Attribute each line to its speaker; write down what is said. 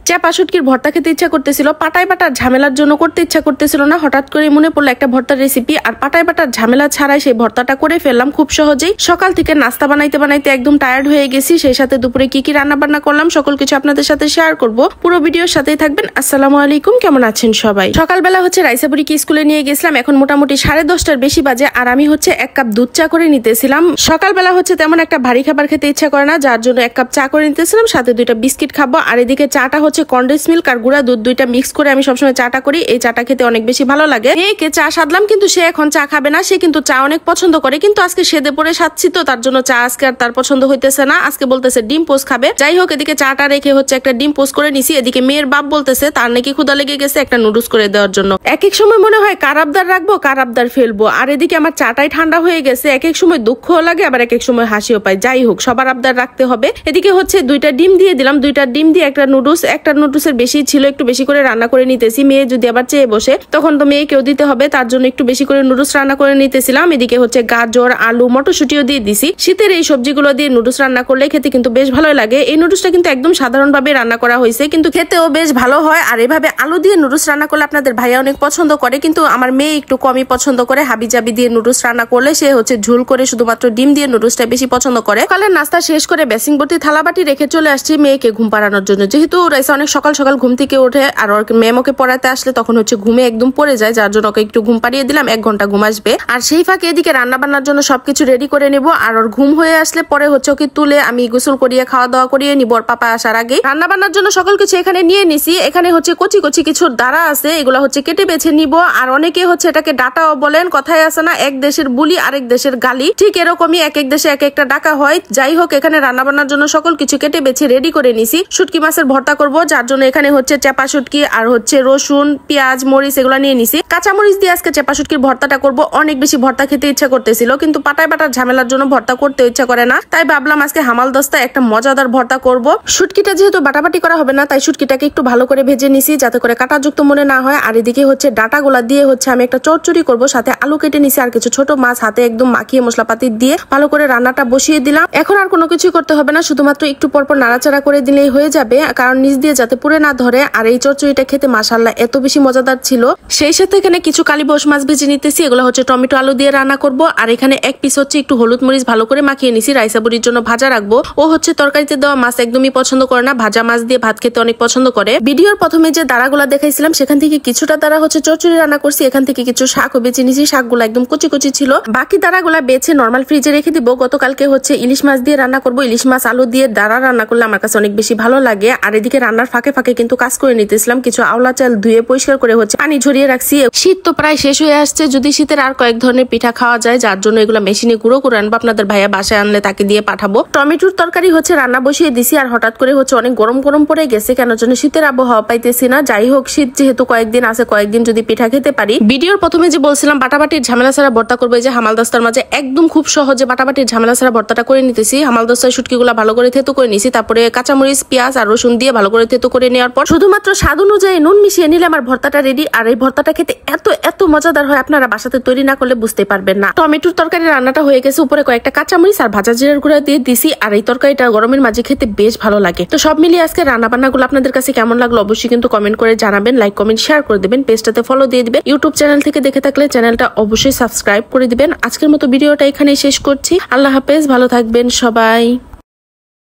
Speaker 1: চাপা শুটকির ভর্তা খেতে ইচ্ছা করতেছিল, পাটায় বাটার ঝামেলার জন্য করতে ইচ্ছা করতেছিল না। হঠাৎ করে মনে পড়লো একটা ভর্তার রেসিপি, আর পাটায় বাটার ঝামেলা ছাড়াই সেই ভর্তাটা করে ফেললাম খুব সহজেই। সকাল থেকে নাস্তা বানাইতে বানাইতে একদম টায়ার্ড হয়ে গেছি, সেই সাথে দুপুরে কি কি রান্না বান্না করলাম সকল কিছু আপনাদের সাথে শেয়ার করব। পুরো ভিডিওর সাথেই থাকবেন। আসসালামু আলাইকুম, কেমন আছেন সবাই? সকালবেলা রাইসাপুরীকে স্কুলে নিয়ে গেছিলাম, এখন মোটামুটি 10:30টার বেশি বাজে, আর আমি 1 কাপ দুধ চা করে নিতেছিলাম। সকালবেলা তেমন একটা ভারী খাবার খেতে ইচ্ছা করে না, যার জন্য 1 কাপ চা করে নিতেছিলাম, সাথে 2টা বিস্কিট খাবো। আর এদিকে চাটা কনডেন্স মিল্ক আর গুঁড়া দুধ 2টা মিক্স করে আমি সবসময় চাটা করি। এই চাটা খেতে অনেক বেশি ভালো লাগে। মেয়েকে চা সাধলাম, কিন্তু সে এখন চা খাবে না। সে কিন্তু চা অনেক পছন্দ করে, কিন্তু আজকে সেদে পড়ে সাচ্ছি তো, তার জন্য চা আজকে আর তার পছন্দ হইতেছে না। আজকে বলতেছে ডিম পোস্ট খাবে। যাই হোক, এদিকে চাটা রেখে একটা ডিম পোস্ট করে নিছি। এদিকে মেয়ের বাপ বলতেছে তার নাকি ক্ষুধা লেগে গেছে, একটা নুডলস করে দেওয়ার জন্য। এক এক সময় মনে হয় কার আবদার রাখবো, কার আবদার ফেলবো। আর এদিকে আমার চাটাই ঠান্ডা হয়ে গেছে। এক এক সময় দুঃখও লাগে, আবার এক এক সময় হাসিও পায়। যাই হোক, সবার আবদার রাখতে হবে। এদিকে 2টা ডিম দিয়ে দিলাম, 2টা ডিম দিয়ে একটা নুডলসের বেশি ছিল, একটু বেশি করে রান্না করে নিতেছি। মেয়ে যদি আবার চেয়ে বসে তখন তো মেয়েকেও দিতে হবে, তার জন্য একটু বেশি করে নুডলস রান্না করে নিতেছিলাম। এদিকে গাজর, আলু, মটরশুটিও দিয়ে দিছি। শীতের এই সবজিগুলো দিয়ে নুডলস রান্না করলে খেতে কিন্তু বেশ ভালোই লাগে। এই নুডলসটা কিন্তু একদম সাধারণ ভাবে রান্না করা হয়েছে, কিন্তু খেতেও বেশ ভালো হয়। আর এভাবে আলু দিয়ে নুডলস রান্না করলে আপনাদের ভাইয়া অনেক পছন্দ করে, কিন্তু আমার মেয়ে একটু কমই পছন্দ করে। হাবিজাবি দিয়ে নুডলস রান্না করলে সে ঝুল করে শুধুমাত্র ডিম দিয়ে নুডলসটা বেশি পছন্দ করে। সকালের নাস্তা শেষ করে বেসিং ভর্তি থালাবাটি রেখে চলে আসছি মেয়েকে ঘুম পাড়ানোর জন্য। যেহেতু রাইসা অনেক সকাল সকাল ঘুম থেকে ওঠে, আর ওর মেমোকে পড়াতে আসলে তখন ঘুমে একদম পড়ে যায়, যার জন্য ওকে একটু ঘুম পাড়িয়ে দিলাম। 1 ঘন্টা ঘুম আসবে। আর সেই ফাঁকে এদিকে রান্না বান্নার জন্য সবকিছু রেডি করে নেব। আর ওর ঘুম হয়ে আসলে পরে ওকে তুলে আমি গোসল করিয়ে খাওয়া দাওয়া করিয়ে নিব ওর পাপা আসার আগে। রান্না বান্নার জন্য সকল কিছু এখানে নিয়ে নিছি। এখানে কচি কচি কিছু দাঁড়া আছে, এগুলো কেটে বেছে নিব। আর অনেকে এটাকে ডাটাও বলেন। কথায় আছে না, এক দেশের বুলি আরেক দেশের গালি, ঠিক এরকমই এক এক দেশে এক একটা ডাকা হয়। যাই হোক, এখানে রান্না বান্নার জন্য সকল কিছু কেটে বেছে রেডি করে নিছি। শুটকি মাছের ভর্তা করব, যার জন্য এখানে চাপা শুটকি আর রসুন, পেঁয়াজ, মরিচ এগুলো নিয়ে নিছি। কাঁচা মরিচ দিয়ে আজকে চাপা শুটকির ভর্তাটা করব। অনেক বেশি ভর্তা খেতে ইচ্ছা করতেছিল, কিন্তু পাটায় বাটার ঝামেলার জন্য ভর্তা করতে ইচ্ছা করে না। তাই ভাবলাম আজকে হামাল দস্তা একটা মজাদার ভর্তা করব। শুটকিটা যেহেতু বাটাবাটি করা হবে না, তাই শুটকিটাকে একটু ভালো করে ভেজে নিছি, যাতে করে কাঁটাযুক্ত মনে না হয়। আর এদিকে ডাটাগুলা দিয়ে আমি একটা চচ্চড়ি করব, সাথে আলু কেটে নিছি আর কিছু ছোট মাছ হাতে একদম মাখিয়ে মশলাপাতি দিয়ে ভালো করে রান্নাটা বসিয়ে দিলাম। এখন আর কোনো কিছু করতে হবে না, শুধুমাত্র একটু পরপর নাড়াচাড়া করে দিলেই হয়ে যাবে, কারণ নিচ দিয়ে যাতে পুড়ে না ধরে। আর এই চচ্চড়িটা খেতে মাশাআল্লাহ এত বেশি মজাদার ছিল। সেই সাথে এখানে কিছু কালীবোস মাছ ভেজে নিতেছি, এগুলো টমেটো আলু দিয়ে রান্না করব। আর এখানে 1 পিস একটু হলুদ মরিচ ভালো করে মাখিয়ে নিছি, রাইসা বুড়ির জন্য ভাজা রাখবো। ও তরকারিতে দেওয়া মাছ একদমই পছন্দ করে না, ভাজা মাছ দিয়ে ভাত খেতে অনেক পছন্দ করে। ভিডিওর প্রথমে যে দাঁড়াগুলা দেখাইছিলাম, সেখান থেকে কিছুটা দাঁড়া চচ্চড়ি রান্না করছি। এখান থেকে কিছু শাকও বেছে নিছি, শাকগুলো একদম কুচি কুচি ছিল। বাকি দাঁড়াগুলা বেছে নরমাল ফ্রিজে রেখে দিব। গতকালকে ইলিশ মাছ দিয়ে রান্না করব। ইলিশ মাছ আলু দিয়ে দাঁড়া রান্না করলে আমার কাছে অনেক বেশি ভালো লাগে। আর এদিকে রান্নার ফাঁকে ফাঁকে কিন্তু কাজ করে নিতেছিলাম। কিছু আওলা চাল ধুয়ে পরিষ্কার করে পানি ঝরিয়ে রাখছি। শীত তো প্রায় শেষ হয়ে আসছে, যদি শীতের আর কয়েক ধরনের পিঠা খাওয়া যায়, যার জন্য এগুলো মেশিনে গুঁড়ো করে আনবো। আপনাদের ভাইয়া বাসায় আনলে তাকে দিয়ে পাঠাবো। টমেটোর তরকারি রান্না বসিয়ে দিছি। আর হঠাৎ করে অনেক গরম গরম পড়ে গেছে, কেন জন্য শীতের আবহাওয়া পাইতেছি না। যাই হোক, শীত যেহেতু কয়েকদিন আছে, কয়েকদিন যদি পিঠা খেতে পারি। ভিডিওর প্রথমে যে বলছিলাম বাটাবাটির ঝামেলা ছাড়া ভর্তা করবো, এই যে হামালদস্তার মাঝে একদম খুব সহজে বাটাবাটির ঝামেলা ছাড়া ভর্তাটা করে নিতেছি। হামালদস্তার শুটকিগুলা ভালো করে থেতো করে নিছি, তারপরে কাঁচামরিচ, পেঁয়াজ আর রসুন দিয়ে ভালো করে থেতো করে নেওয়ার পর শুধুমাত্র স্বাদ অনুযায়ী নুন মিশিয়ে নিলে আমার ভর্তাটা রেডি। আর এই ভর্তাটা খেতে এত এত মজাদার হয়, আপনারা বাসাতে তৈরি না করলে বুঝতে পারবেন না। টমেটোর তরকারি রান্নাটা হয়ে গেছে, উপরে কয়েকটা কাঁচামরিচ আর ভাজা জিরার গুঁড়া দিয়ে দিছি। আর এই তরকারিটা গরমের মাঝে খেতে বেশ ভালো লাগে। তো সব মিলিয়ে আজকে রান্না বান্নাগুলো আপনাদের কাছে কেমন লাগলো অবশ্যই কিন্তু কমেন্ট করে জানাবেন, লাইক কমেন্ট শেয়ার করে দিবেন, পেজটাতে ফলো দিয়ে দিবেন। ইউটিউব চ্যানেল থেকে দেখে থাকলে চ্যানেলটা অবশ্যই সাবস্ক্রাইব করে দিবেন। আজকের মতো ভিডিওটা এখানেই শেষ করছি। আল্লাহ হাফেজ, ভালো থাকবেন সবাই।